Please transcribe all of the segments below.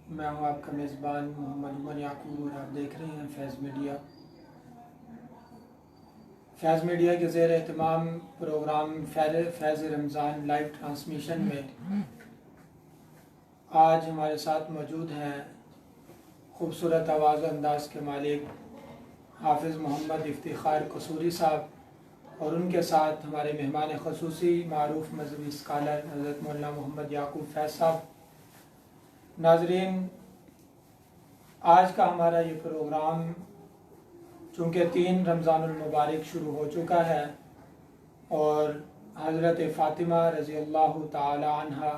میں ہوں آپ کا میزبان محمد عمر یعقوب اور آپ دیکھ رہے ہیں فیض میڈیا۔ فیض میڈیا کے زیر اہتمام پروگرام فیض رمضان لائیو ٹرانسمیشن میں آج ہمارے ساتھ موجود ہیں خوبصورت آواز و انداز کے مالک حافظ محمد افتخار قصوری صاحب، اور ان کے ساتھ ہمارے مہمان خصوصی معروف مذہبی اسکالر حضرت مولانا محمد یعقوب فیض صاحب۔ ناظرین، آج کا ہمارا یہ پروگرام چونکہ 3 رمضان المبارک شروع ہو چکا ہے اور حضرت فاطمہ رضی اللہ تعالی عنہ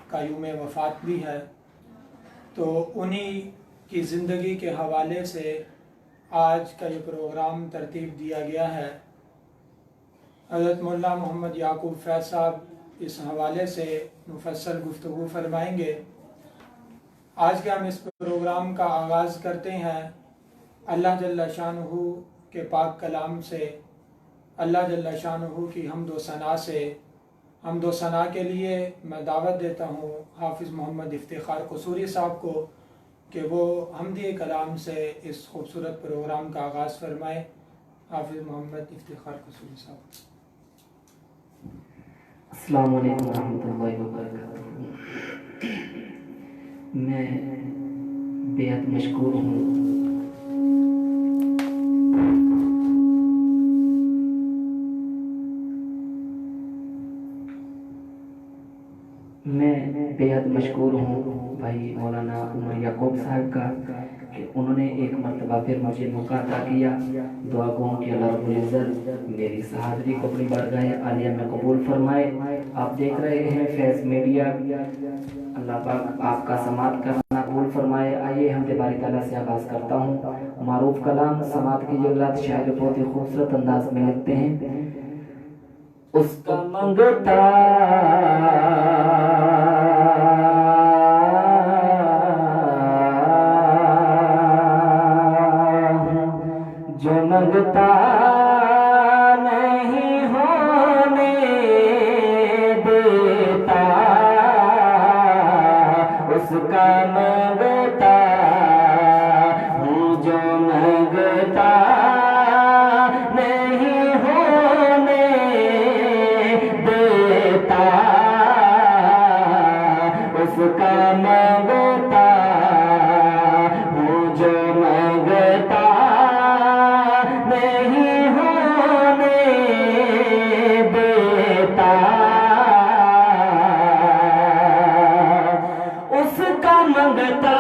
کا یوم وفات بھی ہے، تو انہی کی زندگی کے حوالے سے آج کا یہ پروگرام ترتیب دیا گیا ہے۔ حضرت مولانا محمد یعقوب فیض صاحب اس حوالے سے مفصل گفتگو فرمائیں گے۔ آج کے ہم اس پروگرام کا آغاز کرتے ہیں اللہ جل شانہ کے پاک کلام سے، اللہ جل شانہ کی حمد و ثنا سے۔ حمد و ثنا کے لیے میں دعوت دیتا ہوں حافظ محمد افتخار قصوری صاحب کو کہ وہ حمدی کلام سے اس خوبصورت پروگرام کا آغاز فرمائیں۔ حافظ محمد افتخار قصوری صاحب۔ السلام علیکم ورحمۃ اللہ وبرکاتہ۔ میں بےحد مشکور ہوں بھائی مولانا عمر یعقوب صاحب کا کہ انہوں نے ایک مرتبہ پھر مجھے موقع عطا کیا۔ دعا گوں کہ اللہ رب العزت میری اس حاضری کو اپنی بارگاہ عالیہ میں قبول فرمائے۔ آپ دیکھ رہے ہیں فیض میڈیا، اللہ پاک آپ کا سماعت کرنا قبول فرمائے۔ آئیے حمد باری تعالیٰ سے آغاز کرتا ہوں۔ معروف کلام سماعت کی جلات شاعر بہت ہی خوبصورت انداز میں لکھتے ہیں، اس کا منگتا جو منگتا نہیں ہونے دیتا، اس کا منگتا ہوں جو منگتا نہیں ہونے دیتا، اس کا منگتا ہوں جو منگتا نہیں ہونے دیتا، اس کا منگتا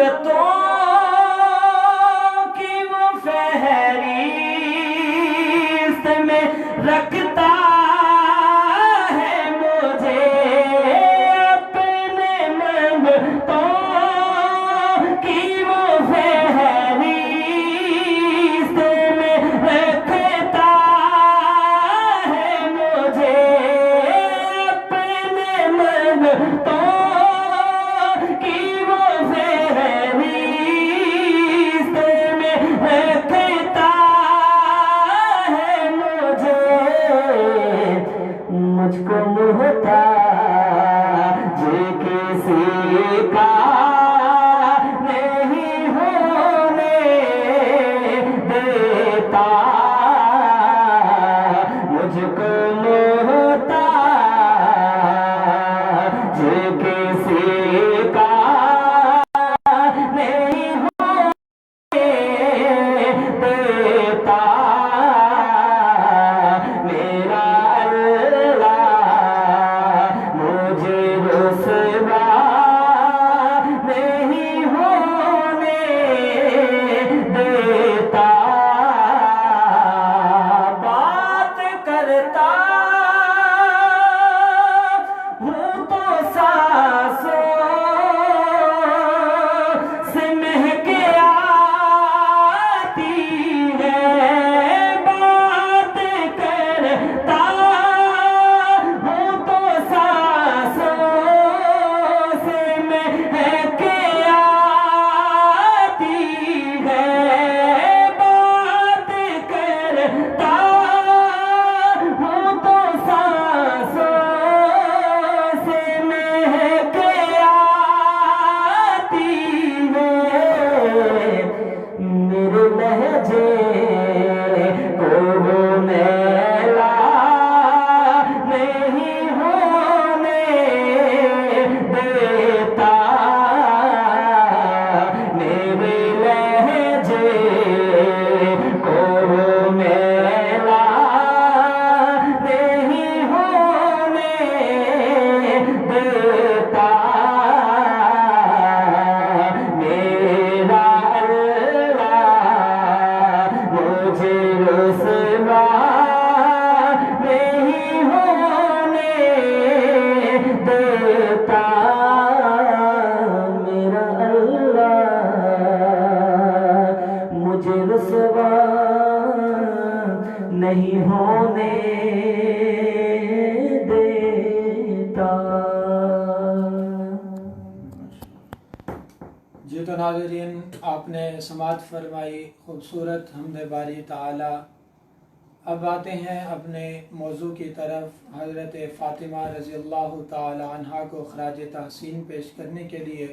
رنگتوں کی وہ فہرست میں رکھتا ہے مجھے اپنے منگتوں کی وہ فہرست میں رکھتا ہے مجھے اپنے منگتوں کی وہ فہرست میں رکھتا ہے مجھے مجھ کو محتاج کسی کا نہیں ہونے دیتا مجھ کو محتاج کسی کا نہیں ہونے دیتا میرا اللہ مجھے رسوا نہیں ہونے دیتا بات کرتا ہوں تو سانسوں سے مہک آتی ہے بات کرتا ہوں تو سانسوں سے مہک آتی ہے بات کرتا ہوں تو سانسوں سے مہک آتی ہے میرے لہجے کو وہ میلا نہیں ہونے دیتا میرے لہجے کو وہ میلا نہیں ہونے دیتا میرا اللہ مجھے رسوا نہیں ہونے دیتا میرا اللہ مجھے رسوا نہیں ہونے دیتا جی تو ناظرین آپ نے سماعت فرمائی خوبصورت حمد باری تعالی. اب آتے ہیں اپنے موضوع کی طرف. حضرت فاطمہ رضی اللہ تعالی عنہا کو خراج تحسین پیش کرنے کے لیے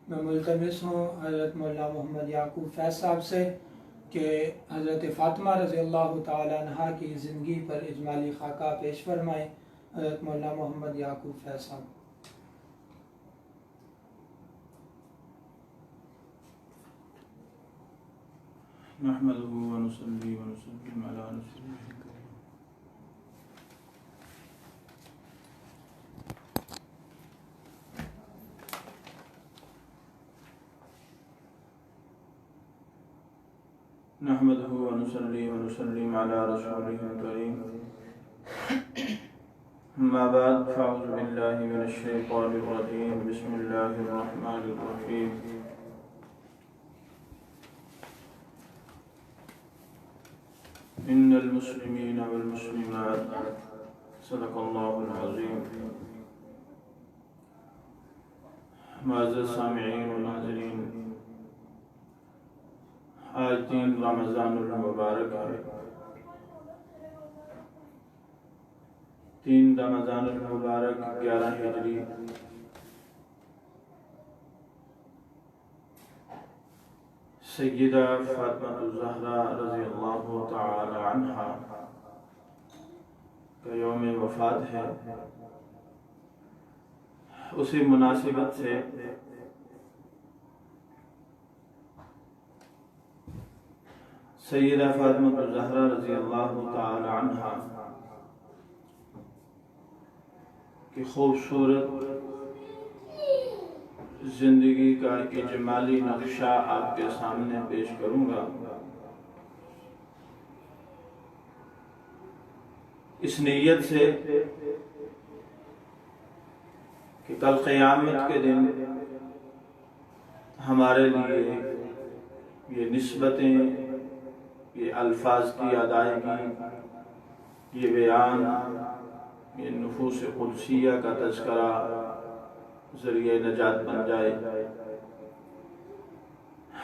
میں ملتمس ہوں حضرت مولانا محمد یعقوب فیض صاحب سے کہ حضرت فاطمہ رضی اللہ تعالی عنہا کی زندگی پر اجمالی خاکہ پیش فرمائیں. حضرت مولانا محمد یعقوب فیض صاحب. نحمده ونصلي ونسلم على رسوله الكريم. نحمده ونصلي ونسلم على رسوله الكريم. أما بعد فأعوذ بالله من الشيطان الرجيم. بسم الله الرحمن الرحيم. إن المسلمين والمسلمات صدق الله العظيم. معزز سامعین و ناظرین، آج دن رمضان المبارک ہے. 3 رمضان المبارک 11 ہجری سیدہ فاطمہ الزہرا رضی اللہ تعالی عنہا کا یوم وفات ہے. اسی مناسبت سے سیدہ فاطمہ الزہرا رضی اللہ تعالی عنہا کی خوبصورت زندگی کا اجمالی نقشہ آپ کے سامنے پیش کروں گا۔ اس نیت سے کہ کل قیامت کے دن ہمارے لیے یہ نسبتیں، یہ الفاظ کی ادائیگی، یہ بیان، یہ نفوس قدسیہ کا تذکرہ ذریعہ نجات بن جائے،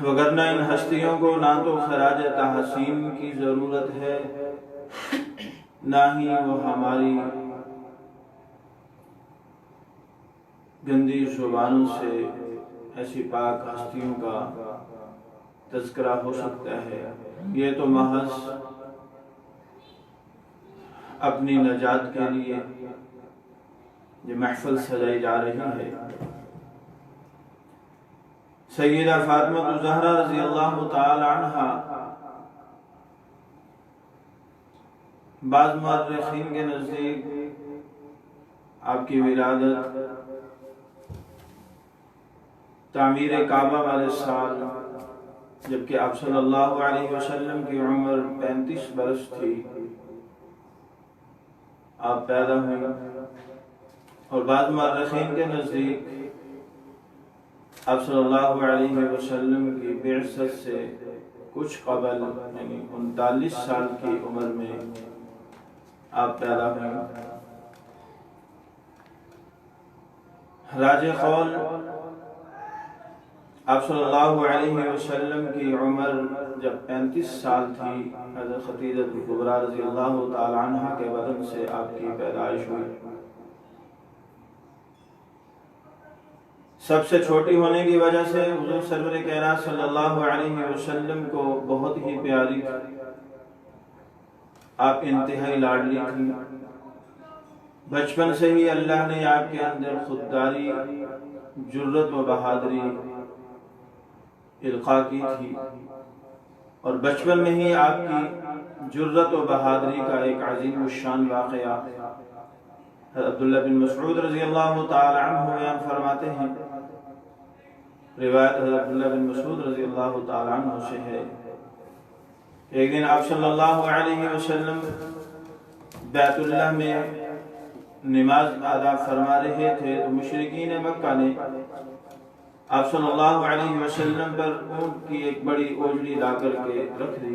وگرنہ ان ہستیوں کو نہ تو خراج تحسین کی ضرورت ہے، نہ ہی وہ ہماری گندی زبانوں سے ایسی پاک ہستیوں کا تذکرہ ہو سکتا ہے۔ یہ تو محض اپنی نجات کے لیے یہ محفل سجائی جا رہی ہے۔ سیدہ فاطمہ الزہرا رضی اللہ تعالی عنہا بعض مورخین کے نزدیک آپ کی ولادت تعمیر کعبہ والے سال، جبکہ آپ صلی اللہ علیہ وسلم کی عمر 35 برس تھی، آپ پیدا ہوئی، اور بعض مورخین کے نزدیک آپ صلی اللہ علیہ وسلم کی بعثت سے کچھ قبل، یعنی 39 سال کی عمر میں آپ پیدا ہوئی۔ راجح قول آپ صلی اللہ علیہ وسلم کی عمر جب 35 سال تھی، حضرت خدیجہ کبریٰ رضی اللہ تعالی عنہ کے بدن سے آپ کی پیدائش ہوئی۔ سب سے چھوٹی ہونے کی وجہ سے حضور سرور کائنات صلی اللہ علیہ وسلم کو بہت ہی پیاری تھی، آپ انتہائی لاڈلی تھی۔ بچپن سے ہی اللہ نے آپ کے اندر خودداری، جرت و بہادری القاء کی تھی، اور بچپن میں ہی آپ کی جرت و بہادری کا ایک عظیم الشان واقعہ عبداللہ بن مسعود رضی اللہ تعالی عنہ بیان فرماتے ہیں۔ روایت حضرت عبداللہ بن مسعود رضی اللہ تعالی عنہ سے ہے، ایک دن آپ صلی اللہ علیہ وسلم بیت اللہ میں نماز ادا فرما رہے تھے تو مشرکین مکہ نے آپ صلی اللہ علیہ وسلم پر اونٹ کی ایک بڑی اوجڑی لا کر کے رکھ دی،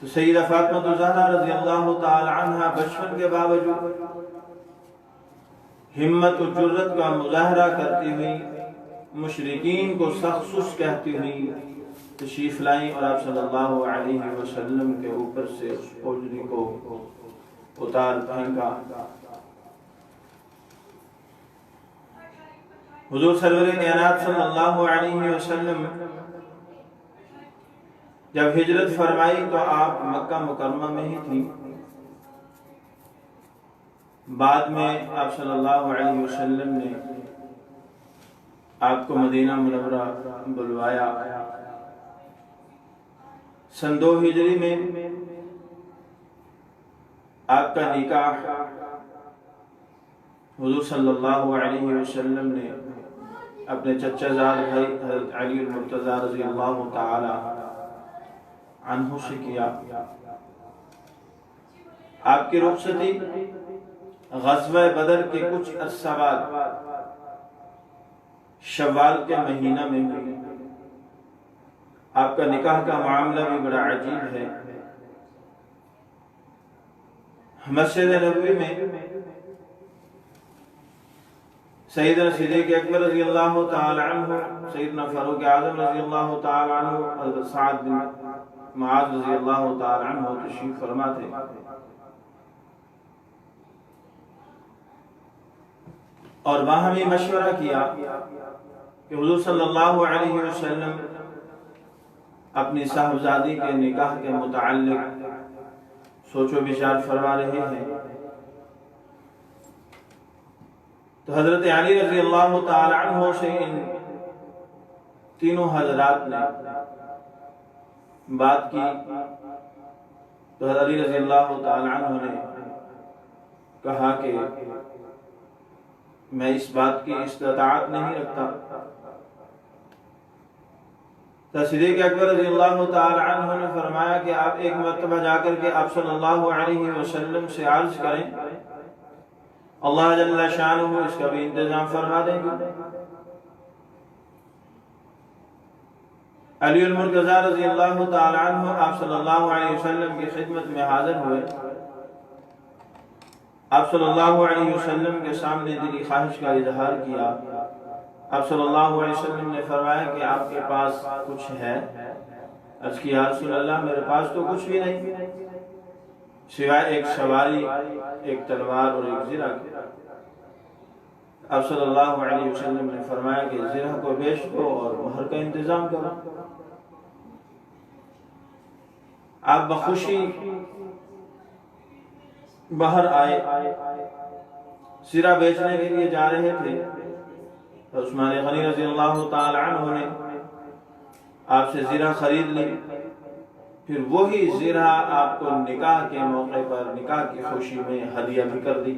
تو سیدہ فاطمہ الزہرا رضی اللہ تعالی عنہ بچپن کے باوجود ہمت و جرت کا مظاہرہ کرتی ہوئی، مشرکین کو سخت سست کہتی ہوئی تشریف لائیں، اور آپ صلی اللہ علیہ وسلم کے اوپر سے اس اوجڑی کو اتار پھینکا۔ حضور سرور کائنات صلی اللہ علیہ وسلم جب ہجرت فرمائی تو آپ مکہ مکرمہ میں ہی تھی، بعد میں آپ صلی اللہ علیہ وسلم نے آپ کو مدینہ منورہ بلوایا۔ سن 2 ہجری میں آپ کا نکاح حضور صلی اللہ علیہ وسلم نے اپنے چچا زاد بھائی حضرت علی المرتضی رضی اللہ تعالی عنہ سے کیا۔ آپ کی رخصتی غزوہ بدر کے کچھ عرصہ بعد شوال کے مہینہ میں ہوئی۔ آپ کا نکاح کا معاملہ بھی بڑا عجیب ہے۔ مسجد نبوی میں سیدنا صدیق اکبر رضی اللہ تعالی عنہ، سیدنا فاروق اعظم رضی اللہ تعالی عنہ، حضرت سعد بن معاذ رضی اللہ تعالی عنہ تشریف فرما تھے، اور وہاں بھی مشورہ کیا کہ حضور صلی اللہ علیہ وسلم اپنی صاحبزادی کے نکاح کے متعلق سوچ و بچار فرما رہے ہیں۔ تو حضرت علی رضی اللہ تعالی عنہ سے ان تینوں حضرات نے بات کی، تو حضرت علی رضی اللہ تعالی عنہ نے کہا کہ میں اس بات کی استطاعت نہیں رکھتا۔ تو صدیق اکبر رضی اللہ تعالی عنہ نے فرمایا کہ آپ ایک مرتبہ جا کر کے آپ صلی اللہ علیہ وسلم سے عرض کریں، اللہ جل شانہ اس کا بھی انتظام فرما دیں گے۔ علی المرتضی رضی اللہ تعالی عنہ آپ صلی اللہ علیہ وسلم کی خدمت میں حاضر ہوئے۔ آپ صلی اللہ علیہ وسلم کے سامنے دلی خواہش کا اظہار کیا۔ آپ صلی اللہ علیہ وسلم نے فرمایا کہ آپ کے پاس کچھ ہے؟ عرض کی یا رسول اللہ میرے پاس تو کچھ بھی نہیں سوائے ایک سواری، ایک تلوار اور ایک زرہ کے۔ آپ صلی اللہ علیہ وسلم نے فرمایا کہ زرہ کو بیچ دو اور مہر کا انتظام کرو۔ آپ بخوشی باہر آئے، زرہ بیچنے کے لیے جا رہے تھے، عثمان غنی رضی اللہ تعالی عنہ نے آپ سے زرہ خرید لی، پھر وہی زرہ آپ کو نکاح کے موقع پر نکاح کی خوشی میں ہدیہ بھی کر دی۔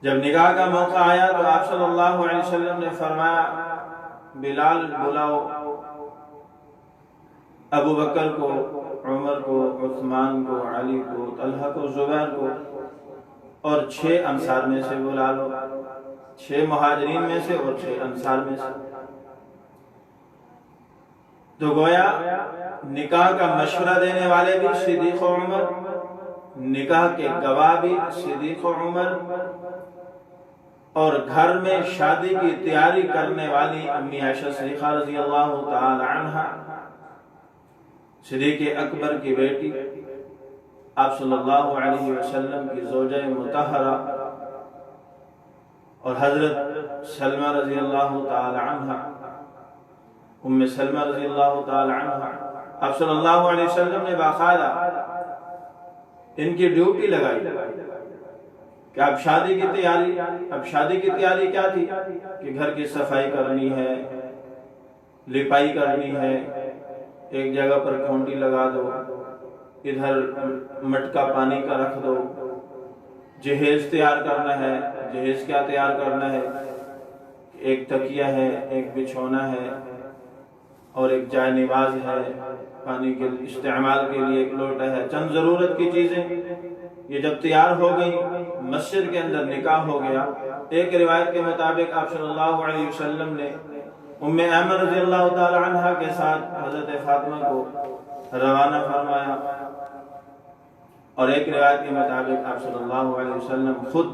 جب نکاح کا موقع آیا تو آپ صلی اللہ علیہ وسلم نے فرمایا بلال بلاؤ ابو بکر کو، عمر کو، عثمان کو، علی کو، طلحہ کو، زبیر کو، اور 6 انصار میں سے بلا لو، 6 مہاجرین میں سے اور 6 انصار میں سے۔ تو گویا نکاح کا مشورہ دینے والے بھی صدیق و عمر، نکاح کے گواہ بھی صدیق و عمر، اور گھر میں شادی کی تیاری کرنے والی امی عائشہ صدیقہ رضی اللہ تعالی عنہ، صدیق اکبر کی بیٹی، آپ صلی اللہ علیہ وسلم کی زوجہ مطہرہ، اور حضرت سلمہ رضی اللہ تعالی عنہ، ام سلمہ رضی اللہ تعالی عنہ، آپ صلی اللہ علیہ وسلم نے باقاعدہ ان کی ڈیوٹی لگائی کہ اب شادی کی تیاری کیا تھی کہ گھر کی صفائی کرنی ہے، لپائی کرنی ہے، ایک جگہ پر کھونٹی لگا دو، ادھر مٹکا پانی کا رکھ دو، جہیز تیار کرنا ہے۔ جہیز کیا تیار کرنا ہے؟ ایک تکیہ ہے، ایک بچھونا ہے، اور ایک جائے نواز ہے، پانی کے استعمال کے لیے ایک لوٹا ہے، چند ضرورت کی چیزیں۔ یہ جب تیار ہو گئی، مسجد کے اندر نکاح ہو گیا۔ ایک روایت کے مطابق آپ صلی اللہ علیہ وسلم نے ام ایمن رضی اللہ تعالی عنہ کے ساتھ حضرت فاطمہ کو روانہ فرمایا، اور ایک روایت کے مطابق آپ صلی اللہ علیہ وسلم خود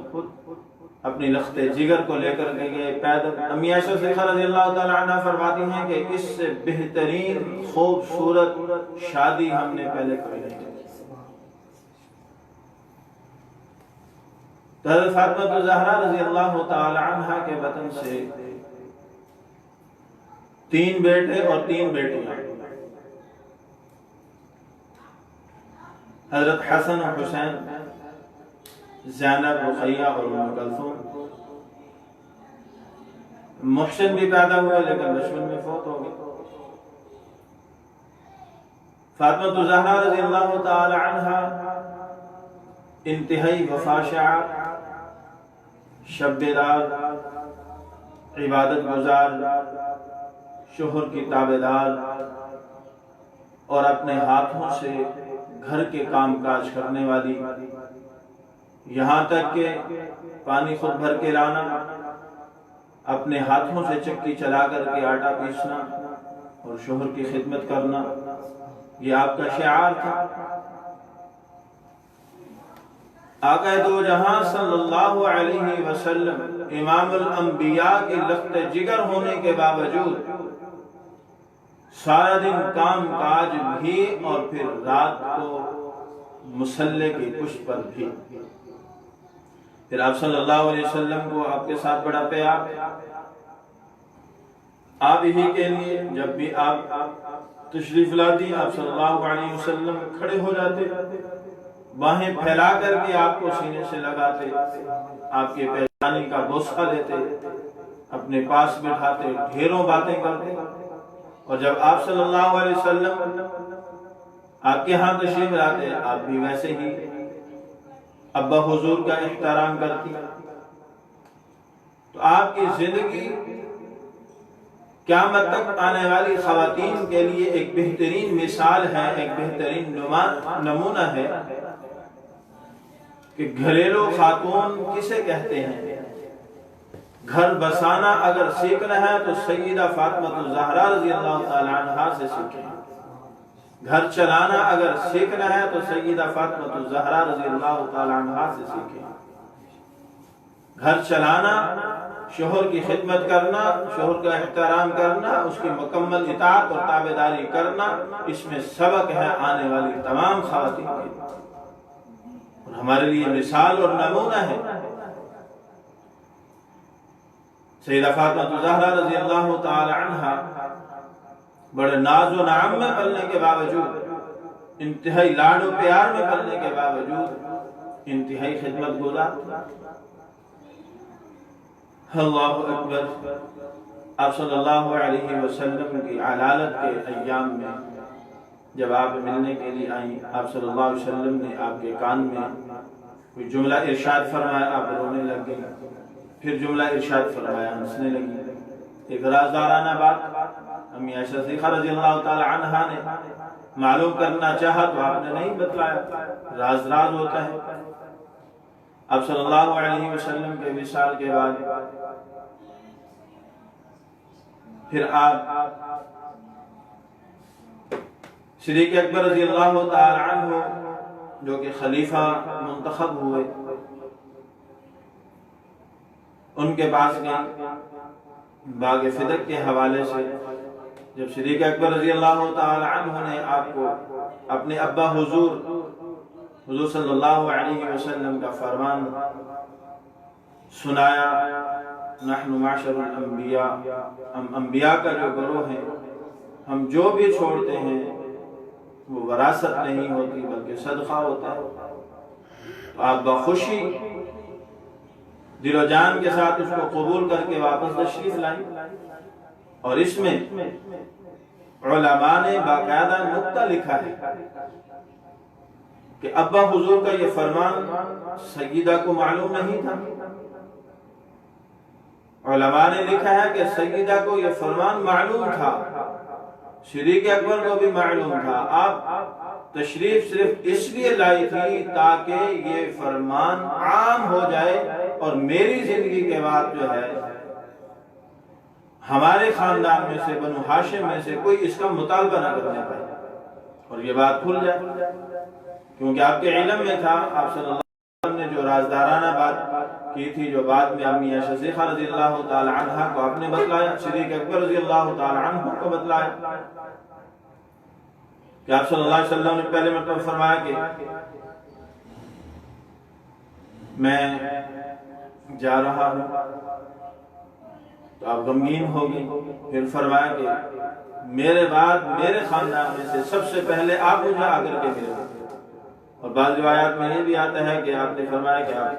اپنی لخت جگر کو لے کر کے گئے پیدل۔ امی عائشہ صدیقہ رضی اللہ تعالی عنہ فرماتی ہیں کہ اس سے بہترین خوبصورت شادی ہم نے پہلے کوئی نہیں کی۔ حضرت فاطمہ زہرا رضی اللہ تعالی عنہ کے بطن سے 3 بیٹے اور 3 بیٹیاں، حضرت حسن و حسین، زینب، رقیہ اور ام کلثوم۔ محسن بھی پیدا ہوا لیکن بچپن میں فوت ہو گئے۔ فاطمہ زہرا رضی اللہ تعالی عنہ انتہائی وفاشع، شب بیدار، عبادت گزار، شوہر کی تابعدار، اور اپنے ہاتھوں سے گھر کے کام کاج کرنے والی، یہاں تک کہ پانی خود بھر کے لانا، اپنے ہاتھوں سے چکی چلا کر کے آٹا پیسنا اور شوہر کی خدمت کرنا، یہ آپ کا شعار تھا۔ آقا دو جہاں صلی اللہ علیہ وسلم امام الانبیاء کی لخت جگر ہونے کے باوجود سارا دن کام کاج بھی، اور پھر رات کو مصلے کی پشت پر بھی۔ پھر آپ صلی اللہ علیہ وسلم کو آپ کے ساتھ بڑا پیار، آپ ہی کے لیے جب بھی آپ تشریف لاتی آپ صلی اللہ علیہ وسلم کھڑے ہو جاتے، باہیں پھیلا کر کے آپ کو سینے سے لگاتے، آپ کی پیشانی کا بوسہ لیتے، اپنے پاس بٹھاتے، ڈھیروں باتیں کرتے۔ اور جب آپ صلی اللہ علیہ وسلم آپ کے ہاں تشریف لاتے، آپ بھی ویسے ہی ابا حضور کا احترام کرتی، تو آپ کی زندگی قیامت تک آنے والی خواتین کے لیے ایک بہترین مثال ہے، ایک بہترین نمونہ ہے کہ گھریلو خاتون کسے کہتے ہیں۔ گھر بسانا اگر سیکھنا ہے تو سیدہ فاطمہ الزہرا رضی اللہ تعالی عنہا سے سیکھیں۔ گھر چلانا اگر سیکھنا ہے تو سیدہ فاطمہ الزہرا رضی اللہ تعالی عنہا سے سیکھیں۔ گھر چلانا، شوہر کی خدمت کرنا، شوہر کا احترام کرنا، اس کی مکمل اطاعت اور تابعداری کرنا، اس میں سبق ہے آنے والی تمام خواتین کے، اور ہمارے لیے مثال اور نمونہ ہے۔ سیدہ فاطمہ الزہرا رضی اللہ تعالی عنہا بڑے ناز و نعم میں پلنے کے باوجود، انتہائی لاڈ و پیار میں پلنے کے باوجود انتہائی خدمت گزار۔ اللہ اکبر۔ آپ صلی اللہ علیہ وسلم کی علالت کے ایام میں جب آپ ملنے کے لیے آئیں، آپ صلی اللہ علیہ وسلم نے آپ کے کان میں کوئی جملہ ارشاد فرمایا، آپ رونے لگ گئے، پھر جملہ ارشاد فرمایا، ہنسنے لگی۔ ایک رازدارانہ بات امی عائشہ صدیقہ رضی اللہ تعالی عنہا نے معلوم کرنا چاہا تو آپ نے نہیں بتلایا، راز راز ہوتا ہے۔ آپ صلی اللہ علیہ وسلم کے وصال کے بعد پھر آپ صدیق اکبر رضی اللہ تعالی عنہ جو کہ خلیفہ منتخب ہوئے، ان کے پاس گئے باغ فدق کے حوالے سے۔ جب صدیق اکبر رضی اللہ تعالی عنہ نے آپ کو اپنے ابا حضور صلی اللہ علیہ وسلم کا فرمان سنایا، نحن معشر الانبیاء، ہم انبیاء کا جو گروہ ہے، ہم جو بھی چھوڑتے ہیں وہ وراثت نہیں ہوتی بلکہ صدقہ ہوتا ہے، تو آپ بخوشی دل و جان کے ساتھ اس کو قبول کر کے واپس تشریف لائیں۔ اور اس میں علماء نے باقاعدہ نقطہ لکھا ہے کہ ابا حضور کا یہ فرمان سیدہ کو معلوم نہیں تھا۔ علماء نے لکھا ہے کہ سیدہ کو یہ فرمان معلوم تھا، صدیق اکبر کو بھی معلوم تھا، آپ تشریف صرف اس لیے لائی تھی تاکہ یہ فرمان عام ہو جائے اور میری زندگی کے بعد جو ہے ہمارے خاندان میں سے، بنو ہاشم میں سے کوئی اس کا مطالبہ نہ کرنے پائے اور یہ بات کھل جائے، کیونکہ آپ کے علم میں تھا۔ آپ صلی اللہ علیہ وسلم نے جو رازدارانہ بات کی تھی، جو بعد میں امی عائشہ صدیقہ رضی اللہ تعالی عنہا کو آپ نے بتلایا، صدیق اکبر رضی اللہ تعالی عنہ کو بتلایا کہ آپ صلی اللہ علیہ وسلم نے پہلے مرتبہ فرمایا کہ میں جا رہا ہوں، تو آپ غمگین ہو گئے۔ پھر فرمایا کہ میرے بعد میرے خاندان میں سے سب سے پہلے آپ مجھے آ کر کے ملے، اور بعض روایات میں یہ بھی آتا ہے کہ آپ نے فرمایا کہ آپ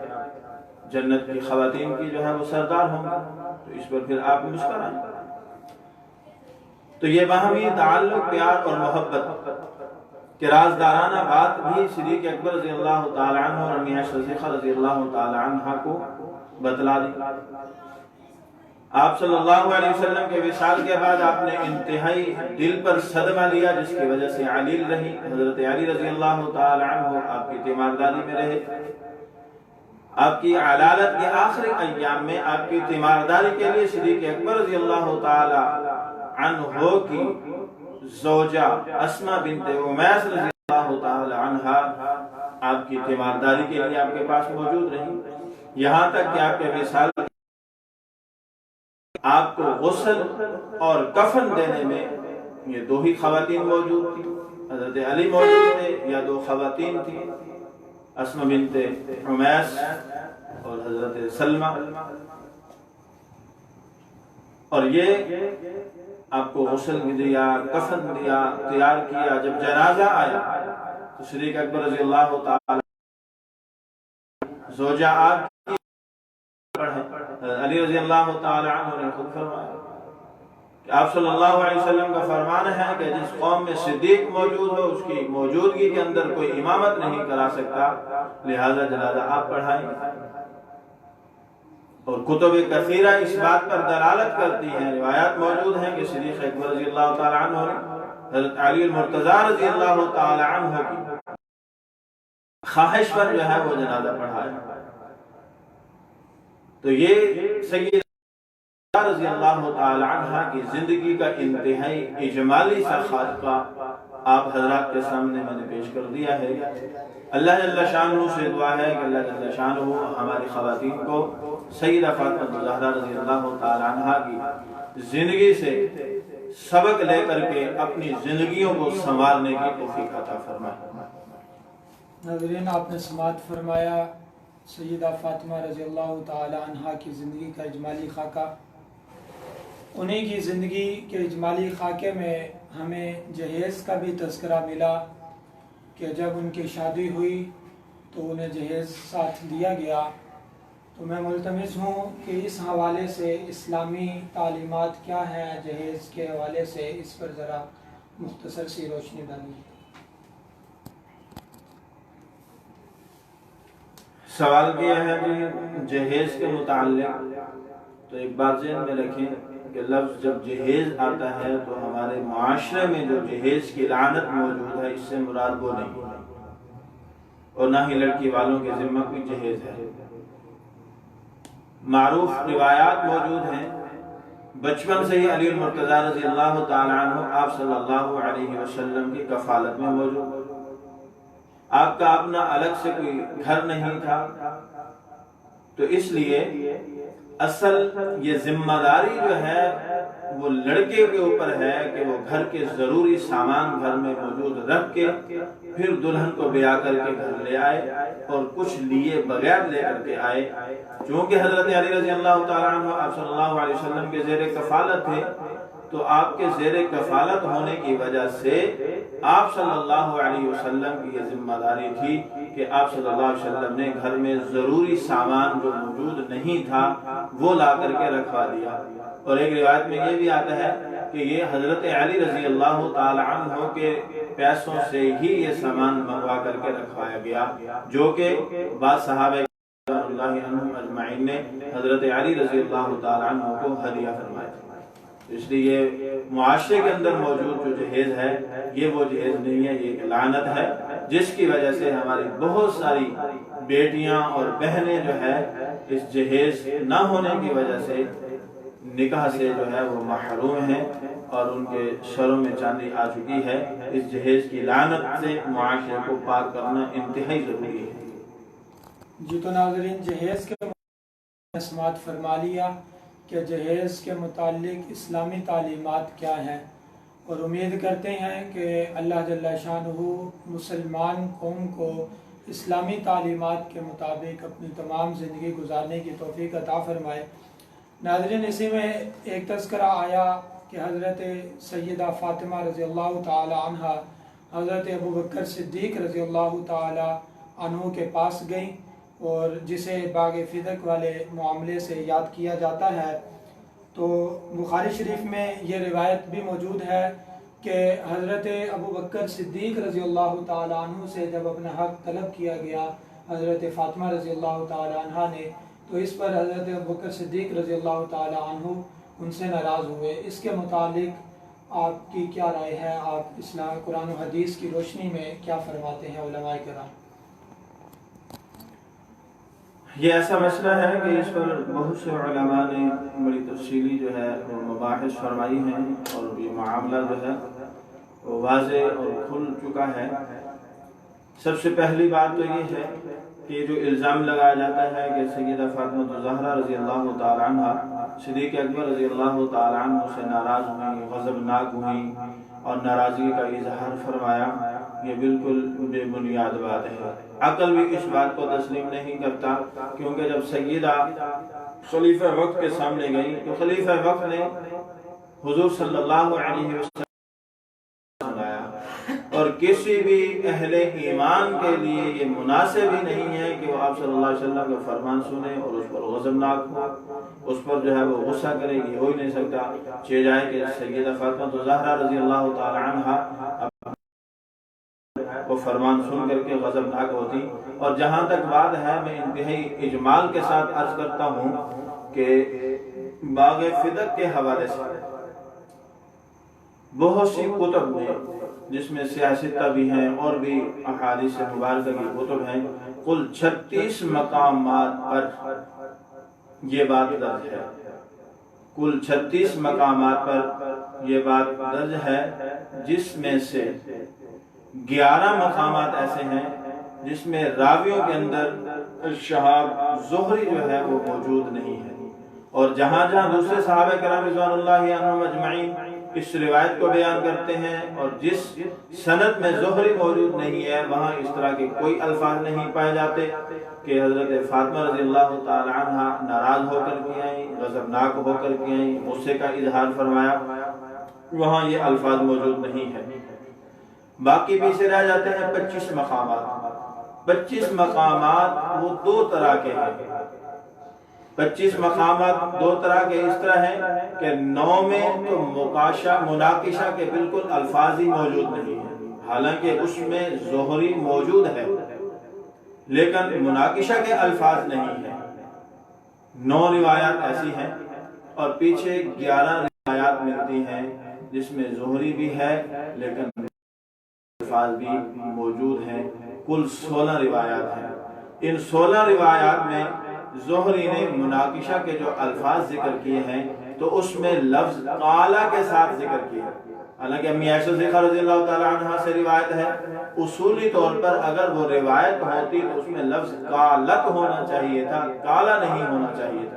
جنت کی خواتین کی جو ہے وہ سردار ہوں گے، تو اس پر پھر آپ مسکرائیں۔ تو یہ باہمی تعلق، پیار اور محبت کہ رازدارانہ بات بھی صدیق اکبر رضی اللہ تعالی عنہ اور امی عائشہ صدیقہ رضی اللہ تعالی عنہ کو بتلا دی۔ آپ صلی اللہ علیہ وسلم کے وصال کے بعد آپ نے انتہائی دل پر صدمہ لیا، جس کی وجہ سے علیل رہی، حضرت علی رضی اللہ تعالی عنہ آپ کی تیمارداری میں رہے۔ آپ کی علالت کے آخری ایام میں آپ کی تیمارداری کے لیے صدیق اکبر رضی اللہ تعالی عنہ کی زوجہ اسماء بنت امیس رضی اللہ تعالی عنہ آپ کی تیمارداری کے لیے آپ کے پاس موجود رہی، یہاں تک کہ آپ کے وصال آپ کو غسل اور کفن دینے میں یہ دو ہی خواتین موجود تھی، حضرت علی موجود تھے یا دو خواتین تھی، اسماء بنت امیس اور حضرت سلمہ، اور یہ آپ کو غسل دیا، کفن دیا، تیار کیا۔ جب جنازہ آیا تو صدیق اکبر رضی اللہ تعالی زوجہ آپ علی رضی اللہ تعالی عنہ نے خود فرمایا کہ آپ صلی اللہ علیہ وسلم کا فرمان ہے کہ جس قوم میں صدیق موجود ہو اس کی موجودگی کے اندر کوئی امامت نہیں کرا سکتا، لہذا جنازہ آپ پڑھائیں۔ اور کتب کثیرہ اس بات پر دلالت کرتی ہیں، روایات موجود ہیں کہ صدیق اکبر رضی اللہ تعالی عنہ نے حضرت علی المرتضیٰ رضی اللہ تعالی عنہ کی خواہش پر جو ہے وہ جنازہ پڑھایا۔ تو یہ سید رضی اللہ تعالی عنہ کی زندگی کا انتہائی اجمالی سا خاکہ آپ حضرات کے سامنے میں نے پیش کر دیا ہے۔ اللہ جل شانہ سے دعا ہے کہ اللہ جل شانہ ہماری خواتین کو سیدہ فاطمہ زہرا رضی اللہ تعالی عنہ کی زندگی سے سبق لے کر کے اپنی زندگیوں کو سنوارنے کی توفیق عطا فرمائے۔ ناظرین، آپ نے سماعت فرمایا سیدہ فاطمہ رضی اللہ تعالی عنہ کی زندگی کا اجمالی خاکہ۔ انہیں کی زندگی کے اجمالی خاکے میں ہمیں جہیز کا بھی تذکرہ ملا کہ جب ان کی شادی ہوئی تو انہیں جہیز ساتھ دیا گیا۔ تو میں ملتمس ہوں کہ اس حوالے سے اسلامی تعلیمات کیا ہیں جہیز کے حوالے سے، اس پر ذرا مختصر سی روشنی ڈالیے۔ سوال کیا ہے کہ جہیز کے متعلق، تو ایک بات ذہن میں رکھیں کہ لفظ جب جہیز آتا ہے تو ہمارے معاشرے میں جو جہیز کی لعنت موجود ہے اس سے مراد وہ نہیں ہے، اور نہ ہی لڑکی والوں کے ذمہ کوئی جہیز ہے۔ معروف روایات موجود ہیں، بچپن سے ہی علی المرتضیٰ رضی اللہ تعالی عنہ آپ صلی اللہ علیہ وسلم کی کفالت میں موجود، آپ کا اپنا الگ سے کوئی گھر نہیں تھا، تو اس لیے اصل یہ ذمہ داری جو ہے وہ لڑکے کے اوپر ہے کہ وہ گھر کے ضروری سامان گھر میں موجود رکھ کے پھر دلہن کو بیاہ کر کے گھر لے آئے، اور کچھ لیے بغیر لے کر کے آئے۔ چونکہ حضرت علی رضی اللہ تعالی عنہ آپ صلی اللہ علیہ وسلم کے زیر کفالت تھے، تو آپ کے زیر کفالت ہونے کی وجہ سے آپ صلی اللہ علیہ وسلم کی یہ ذمہ داری تھی کہ آپ صلی اللہ علیہ وسلم نے گھر میں ضروری سامان جو موجود نہیں تھا وہ لا کر کے رکھوا دیا۔ اور ایک روایت میں یہ بھی آتا ہے کہ یہ حضرت علی رضی اللہ تعالی عنہ کے پیسوں سے ہی یہ سامان منگوا کر کے رکھوایا گیا، جو کہ بعض صحابہ اللہ عنہم اجمعین نے حضرت علی رضی اللہ تعالی عنہ کو ہدیہ فرمایا۔ اس لیے معاشرے کے اندر موجود جو جہیز ہے یہ وہ جہیز نہیں ہے، یہ لعنت ہے، جس کی وجہ سے ہماری بہت ساری بیٹیاں اور بہنیں جو ہے اس جہیز نہ ہونے کی وجہ سے نکاح سے جو ہے وہ محروم ہیں، اور ان کے سروں میں چاندی آ چکی ہے۔ اس جہیز کی لعنت سے معاشرے کو پاک کرنا انتہائی ضروری ہے۔ جی تو ناظرین، جہیز کے سماعت فرما لیا کہ جہیز کے متعلق اسلامی تعلیمات کیا ہیں، اور امید کرتے ہیں کہ اللہ جل شانہ مسلمان قوم کو اسلامی تعلیمات کے مطابق اپنی تمام زندگی گزارنے کی توفیق عطا فرمائے۔ ناظرین، اسی میں ایک تذکرہ آیا کہ حضرت سیدہ فاطمہ رضی اللہ تعالی عنہ حضرت ابوبکر صدیق رضی اللہ تعالی عنہ کے پاس گئیں، اور جسے باغ فدق والے معاملے سے یاد کیا جاتا ہے۔ تو بخاری شریف میں یہ روایت بھی موجود ہے کہ حضرت ابوبکر صدیق رضی اللہ تعالی عنہ سے جب اپنا حق طلب کیا گیا حضرت فاطمہ رضی اللہ تعالی عنہ نے، تو اس پر حضرت ابوبکر صدیق رضی اللہ تعالی عنہ ان سے ناراض ہوئے۔ اس کے متعلق آپ کی کیا رائے ہے؟ آپ اسلام قرآن و حدیث کی روشنی میں کیا فرماتے ہیں علماء کرام؟ یہ ایسا مسئلہ ہے کہ اس پر بہت سے علماء نے بڑی تفصیلی جو ہے وہ مباحث فرمائی ہیں، اور یہ معاملہ جو ہے وہ واضح اور کھل چکا ہے۔ سب سے پہلی بات تو یہ ہے کہ جو الزام لگایا جاتا ہے کہ سیدہ فاطمہ زہرا رضی اللہ تعالی عنہ صدیق اکبر رضی اللہ تعالی عنہ سے ناراض ہوئیں، غضبناک ہوئیں اور ناراضگی کا اظہار فرمایا، یہ بالکل بے بنیاد بات ہے۔ عقل بھی اس بات کو تسلیم نہیں کرتا، کیونکہ جب سیدہ خلیفہ وقت کے سامنے گئی تو خلیفہ وقت نے حضور صلی اللہ علیہ وسلم سنایا، اور کسی بھی اہل ایمان کے لیے یہ مناسب ہی نہیں ہے کہ وہ آپ صلی اللہ علیہ وسلم کا فرمان سنے اور اس پر غضبناک ہو، اس پر جو ہے وہ غصہ کرے، یہ ہو ہی نہیں سکتا۔ چاہے جائے کہ سیدہ فاطمہ زہرا رضی اللہ تعالی عنہ وہ فرمان سن کر کے غضبناک ہوتی۔ اور جہاں تک بات ہے، میں انتہائی اجمال کے ساتھ عرض کرتا ہوں کہ باغ فدق کے حوالے سے بہت سی کتب میں، جس میں سیاستہ بھی ہیں اور بھی احادیث مبارکہ کی کتب ہیں، کل 36 مقامات پر یہ بات درج ہے، کل 36 مقامات پر یہ بات درج ہے، جس میں سے 11 مقامات ایسے ہیں جس میں راویوں کے اندر شہاب زہری جو ہے وہ موجود نہیں ہے، اور جہاں جہاں دوسرے صحابہ کرام رضوان اللہ عنہم اجمعین اس روایت کو بیان کرتے ہیں اور جس سند میں زہری موجود نہیں ہے، وہاں اس طرح کے کوئی الفاظ نہیں پائے جاتے کہ حضرت فاطمہ رضی اللہ تعالی عنہ ناراض ہو کر کے آئیں، غضبناک ہو کر کے آئیں، غصے کا اظہار فرمایا، وہاں یہ الفاظ موجود نہیں ہے۔ باقی پیچھے رہ جاتے ہیں 25 مقامات۔ 25 مقامات وہ دو طرح کے ہیں۔ 25 مقامات دو طرح کے اس طرح ہیں کہ 9 میں تو مناقشہ کے بالکل الفاظ ہی موجود نہیں ہیں، حالانکہ اس میں زہری موجود ہے لیکن مناقشہ کے الفاظ نہیں ہیں۔ 9 روایات ایسی ہیں اور پیچھے 11 روایات ملتی ہیں جس میں زہری بھی ہے لیکن الفاظ بھی موجود ہیں۔ کل 16 روایات ہیں۔ ان 16 روایات میں زہری نے مناقشہ کے جو الفاظ ذکر کیے ہیں تو اس میں لفظ قالا کے ساتھ ذکر کیا، حالانکہ امی عائشہ صدیقہ رضی اللہ تعالی عنہ سے روایت ہے، اصولی طور پر اگر وہ روایت ہوتی تو اس میں لفظ قالت ہونا چاہیے تھا، قالا نہیں ہونا چاہیے تھا۔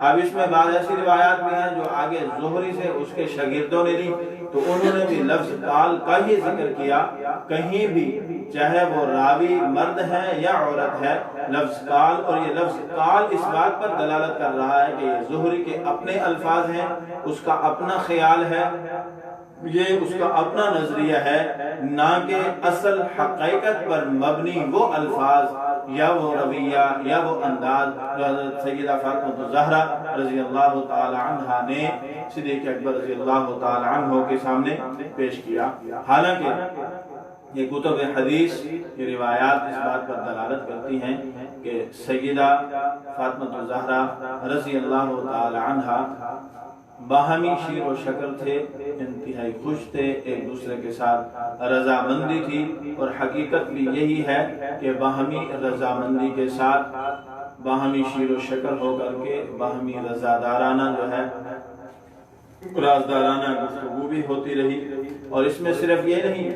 اب اس میں بعض ایسی روایات بھی ہیں جو آگے زہری سے اس کے شاگردوں نے لی تو انہوں نے بھی لفظ قال کا ہی ذکر کیا، کہیں بھی چاہے وہ راوی مرد ہے یا عورت ہے، لفظ قال، اور یہ لفظ قال اس بات پر دلالت کر رہا ہے کہ یہ زہری کے اپنے الفاظ ہیں، اس کا اپنا خیال ہے، یہ اس کا اپنا نظریہ ہے، نہ کہ اصل حقیقت پر مبنی وہ الفاظ یا وہ رویہ یا وہ انداز جو حضرت سیدہ فاطمہ الزہرا رضی اللہ تعالی عنہ نے صدیق اکبر رضی اللہ تعالی عنہ کے سامنے پیش کیا۔ حالانکہ یہ کتب حدیث، یہ روایات اس بات پر دلالت کرتی ہیں کہ سیدہ فاطمہ الزہرا رضی اللہ تعالی عنہ باہمی شیر و شکر تھے، انتہائی خوش تھے، ایک دوسرے کے ساتھ رضامندی تھی، اور حقیقت بھی یہی ہے کہ باہمی رضامندی کے ساتھ باہمی شیر و شکر ہو کر کے باہمی رضادارانہ جو ہے رازدارانہ گفتگو بھی ہوتی رہی۔ اور اس میں صرف یہ نہیں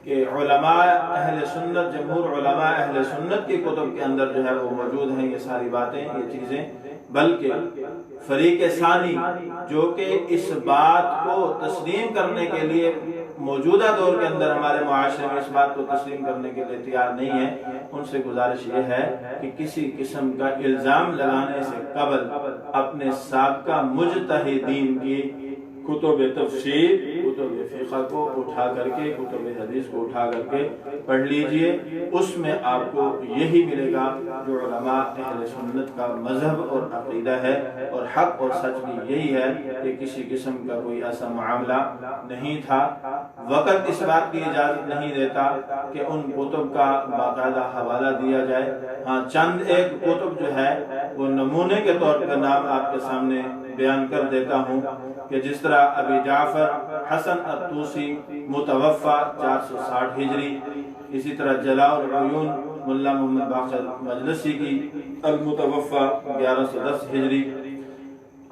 کہ علماء اہل سنت، جمہور علماء اہل سنت کی کتب کے اندر جو ہے وہ موجود ہیں یہ ساری باتیں، یہ چیزیں، بلکہ فریق ثانی جو کہ اس بات کو تسلیم کرنے کے لیے موجودہ دور کے اندر ہمارے معاشرے میں اس بات کو تسلیم کرنے کے لیے تیار نہیں ہے، ان سے گزارش یہ ہے کہ کسی قسم کا الزام لگانے سے قبل اپنے سابقہ مجتہدین کی کتب تفسیر، کتب فقہ کو اٹھا کر کے، کتب حدیث کو اٹھا کر کے پڑھ لیجئے، اس میں آپ کو یہی ملے گا جو علماء اہل سنت کا مذہب اور عقیدہ ہے، اور حق اور سچ بھی یہی ہے کہ کسی قسم کا کوئی ایسا معاملہ نہیں تھا۔ وقت اس بات کی اجازت نہیں دیتا کہ ان کتب کا باقاعدہ حوالہ دیا جائے۔ ہاں، چند ایک کتب جو ہے وہ نمونے کے طور پر نام آپ کے سامنے بیان کر دیتا ہوں کہ جس طرح ابی جعفر حسن الطوسی متوفہ 460 ہجری، اسی طرح جلاء العیون ملا محمد باقر مجلسی کی المتوفہ 1110 ہجری۔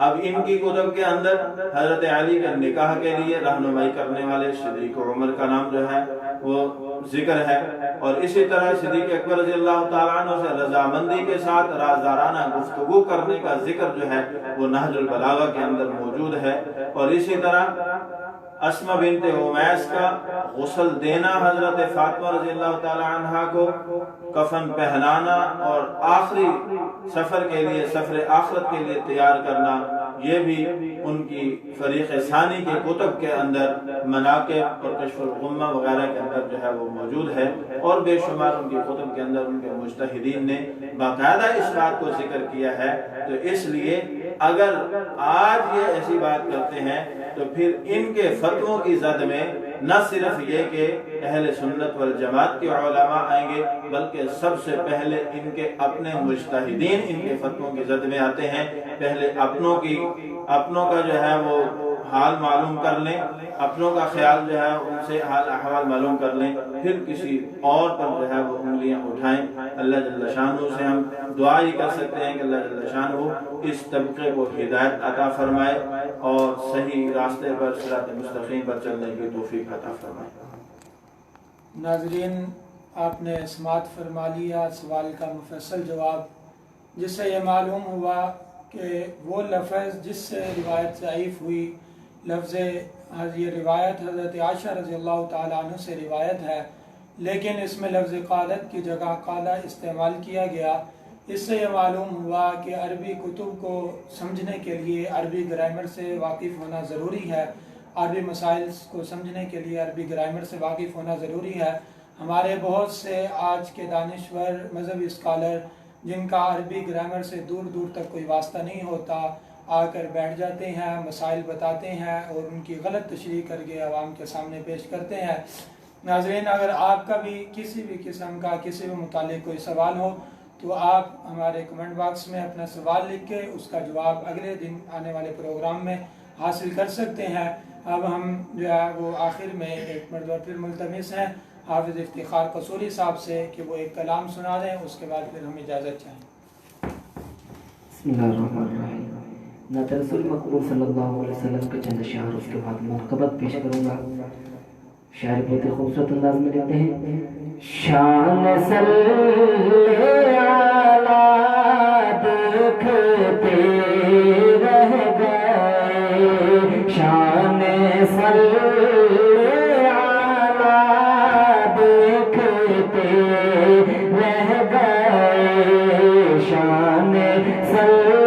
اب ان کی کتب کے اندر حضرت علی کے نکاح کے لیے رہنمائی کرنے والے صدیق عمر کا نام جو ہے وہ ذکر ہے، اور اسی طرح صدیق اکبر رضی اللہ تعالیٰ عنہ سے رضامندی کے ساتھ رازدارانہ گفتگو کرنے کا ذکر جو ہے وہ نہج البلاغہ کے اندر موجود ہے، اور اسی طرح اسماء بنت امیس کا غسل دینا حضرت فاطمہ رضی اللہ تعالیٰ عنہ کو، کفن پہنانا اور آخری سفر کے لیے، سفر آخرت کے لیے تیار کرنا، یہ بھی ان کی فریق ثانی کی کتب کے اندر مناقب اور کشف الغمہ وغیرہ کے اندر جو ہے وہ موجود ہے، اور بے شمار ان کی کتب کے اندر ان کے مجتہدین نے باقاعدہ اس بات کو ذکر کیا ہے۔ تو اس لیے اگر آج یہ ایسی بات کرتے ہیں تو پھر ان کے فتووں کی زد میں نہ صرف یہ کہ اہل سنت والجماعت کے علماء آئیں گے بلکہ سب سے پہلے ان کے اپنے مجتہدین ان کے فتووں کی زد میں آتے ہیں. پہلے اپنوں کا جو ہے وہ حال معلوم کر لیں, اپنوں کا خیال جو ہے ان سے حال احوال معلوم کر لیں, پھر کسی اور پر جو ہے وہ انگلیاں اٹھائیں. اللہ جل شانہ سے ہم دعا ہی کر سکتے ہیں کہ اللہ جل شانہ اس طبقے کو ہدایت عطا فرمائے اور صحیح راستے پر صراط مستقیم پر چلنے کی توفیق عطا فرمائے. ناظرین, آپ نے سماعت فرما لیا سوال کا مفصل جواب, جس سے یہ معلوم ہوا کہ وہ لفظ جس سے روایت ضعیف ہوئی, لفظ یہ روایت حضرت عائشہ رضی اللہ تعالیٰ عنہ سے روایت ہے, لیکن اس میں لفظ قالت کی جگہ قالہ استعمال کیا گیا. اس سے یہ معلوم ہوا کہ عربی کتب کو سمجھنے کے لیے عربی گرامر سے واقف ہونا ضروری ہے, عربی مسائل کو سمجھنے کے لیے عربی گرامر سے واقف ہونا ضروری ہے. ہمارے بہت سے آج کے دانشور مذہبی اسکالر جن کا عربی گرامر سے دور دور تک کوئی واسطہ نہیں ہوتا, آ کر بیٹھ جاتے ہیں, مسائل بتاتے ہیں اور ان کی غلط تشریح کر کے عوام کے سامنے پیش کرتے ہیں. ناظرین, اگر آپ کا بھی کسی بھی قسم کا کسی بھی متعلق کوئی سوال ہو تو آپ ہمارے کمنٹ باکس میں اپنا سوال لکھ کے اس کا جواب اگلے دن آنے والے پروگرام میں حاصل کر سکتے ہیں. اب ہم جو ہے وہ آخر میں ایک مرتبہ پھر ملتمس ہیں حافظ افتخار قصوری صاحب سے کہ وہ ایک کلام سنا دیں, اس کے بعد پھر ہم اجازت چاہیں. بسم اللہ الرحمن الرحیم. نعت رسول مقبول صلی اللہ علیہ وسلم کے چند اشعار اس کے بعد منقبت پیش کروں گا. شاعر بہت ہی خوبصورت انداز میں کہتے ہیں, شان صلی علی دیکھتے رہ گئے, شان صلی علی دیکھتے رہ گئے, شان صلی علی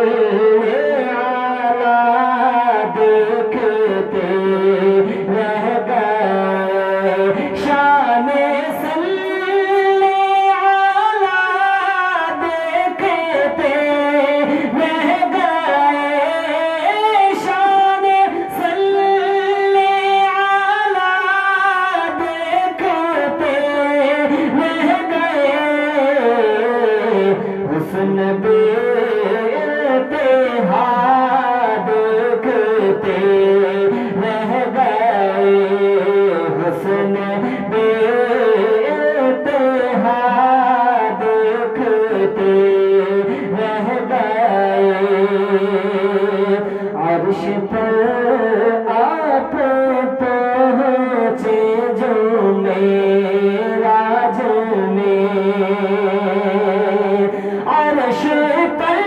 دیکھتے رہ گئے, شان صلی علی دیکھتے رہ گئے, شان صلی علی دیکھتے رہ گئے, حسن بے انتہا دیکھتے رہ گئے, حسن بے انتہا دیکھتے رہ گئے, عرش پر آپ پہنچے جو معراج میں, عرش پر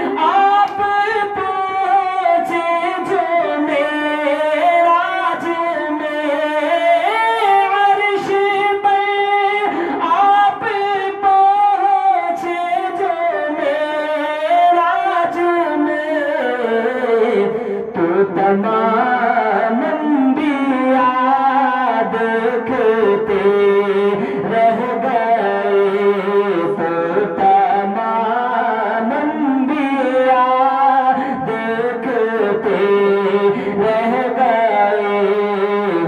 آپ پہنچے جو معراج میں, عرش پر آپ پہنچے جو معراج میں, تو تمام انبیاء دیکھتے رہ گئے, تو تمام انبیاء دیکھتے رہ گئے,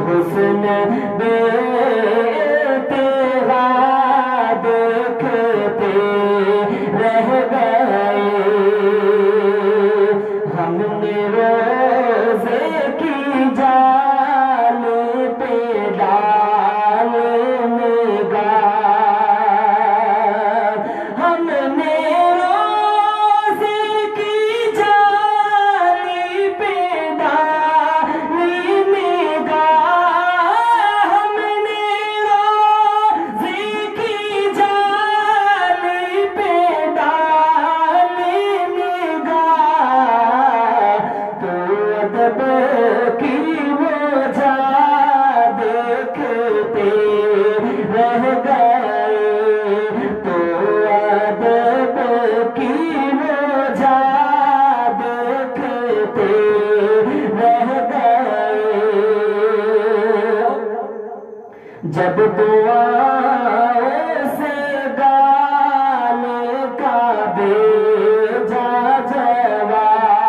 حسن بے انتہا دیکھتے رہ گئے. ہم نے روزے کی جال پہ ڈال نگاہ, ہم نے روزے کی جال پہ ڈال نگاہ, ہم نے روزے کی جال پہ ڈال نگاہ, تو ادب کی وہ جا دیکھتے رہ گئے, تو ادب کی وہ جا دیکھتے رہ گئے, جب دعا سے گال کا بھیجا جواب,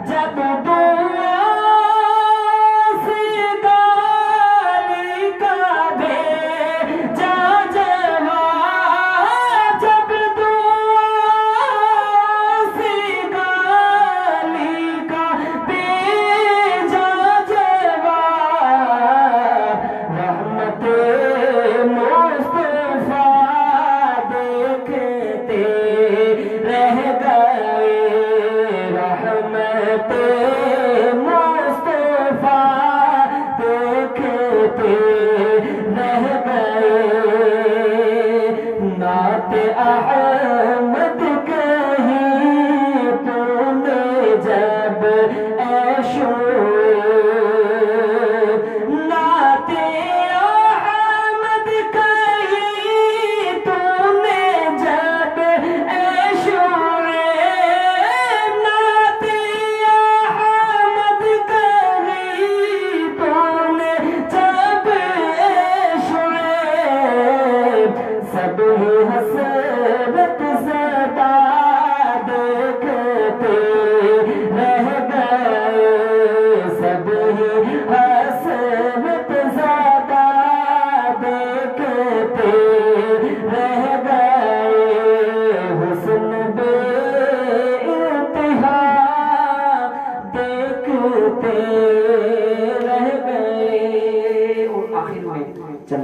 جب دعا سے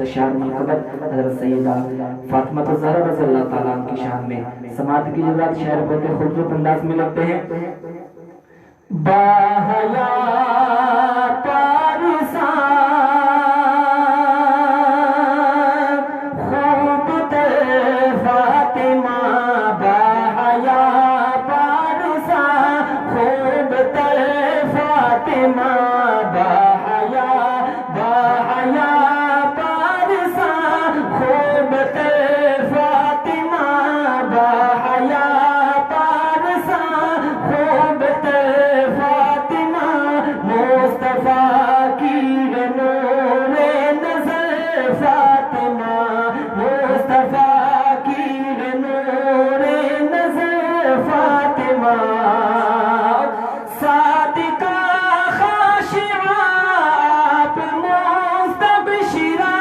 سرشار منقبت حضرت سیدہ فاطمہ الزہرا رضی اللہ تعالیٰ عنہ کی شان میں سماعت کی جزات شعر بہت خوبصورت انداز میں لگتے ہیں. باحیا پارسان خوب تر فاطمہ باحیا پارسان خوب تر فاطمہ باحیا پارسان خوب تر فاطمہ باحیا پارسان خوب تر فاطمہ مصطفیٰ کی نور نظر فاطمہ مصطفیٰ کی نور نظر فاطمہ صادقہ خاشعہ آپ مستبشرہ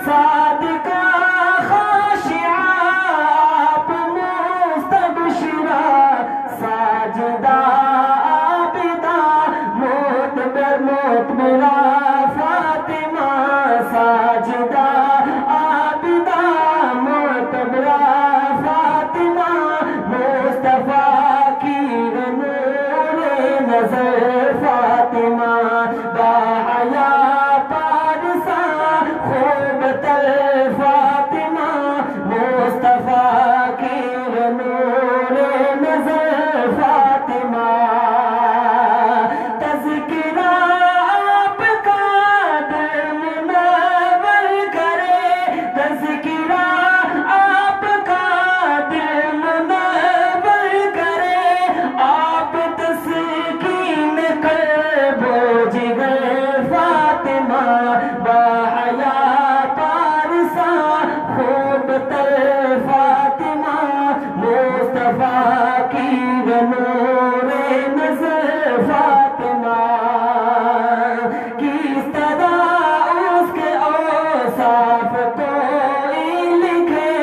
صادقہ خاشعہ آپ مستبشرہ ساجدہ عابدہ معتبرہ فاطمہ ساجدہ عابدہ معتبرہ فاطمہ مصطفیٰ کی نور نظر فاطمہ باحیا پارسان خوب تر فاطمہ مصطفیٰ کی نور نظر فاطمہ تذکرہ آپ کا دل منور کرے تذکرہ آپ کا دل منور کرے آپ تسکین قلب و جگر فاطمہ باحیا پارسان خوب تر فاطمہ مصطفیٰ کی نور نظر فاطمہ کس طرح اس کے اوصاف کوئی لکھے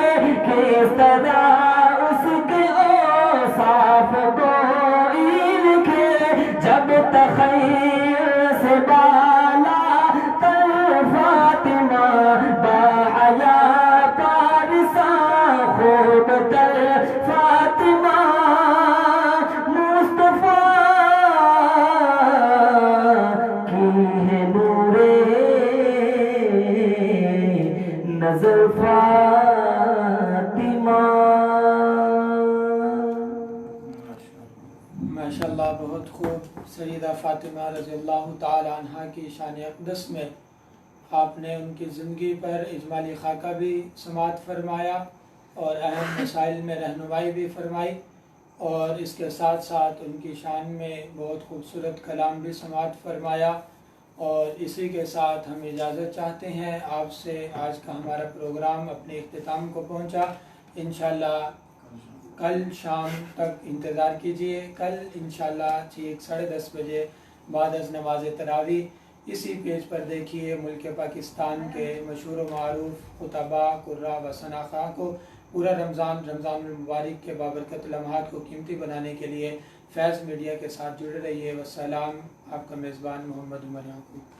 کس طرح اس کے اوصاف کوئی لکھے جب تخیل سے بالا تر فاطمہ باحیا پارسان خوب تر فاطمہ مصطفیٰ کی ہے نور نظر فاطمہ. ماشاءاللہ بہت خوب. سیدہ فاطمہ رضی اللہ تعالی عنہ کی شان اقدس میں آپ نے ان کی زندگی پر اجمالی خاکہ بھی سماعت فرمایا اور اہم مسائل میں رہنمائی بھی فرمائی اور اس کے ساتھ ساتھ ان کی شان میں بہت خوبصورت کلام بھی سماعت فرمایا. اور اسی کے ساتھ ہم اجازت چاہتے ہیں آپ سے. آج کا ہمارا پروگرام اپنے اختتام کو پہنچا. انشاءاللہ کل شام تک انتظار کیجئے. کل انشاءاللہ ٹھیک 10:30 بجے بعد از نماز تراویح اسی پیج پر دیکھیے ملک پاکستان کے مشہور و معروف خطباء قراء و صناخواں کو پورا رمضان المبارک کے بابرکت لمحات کو قیمتی بنانے کے لیے فیض میڈیا کے ساتھ جڑے رہیے. والسلام. آپ کا میزبان محمد عمر یعقوب.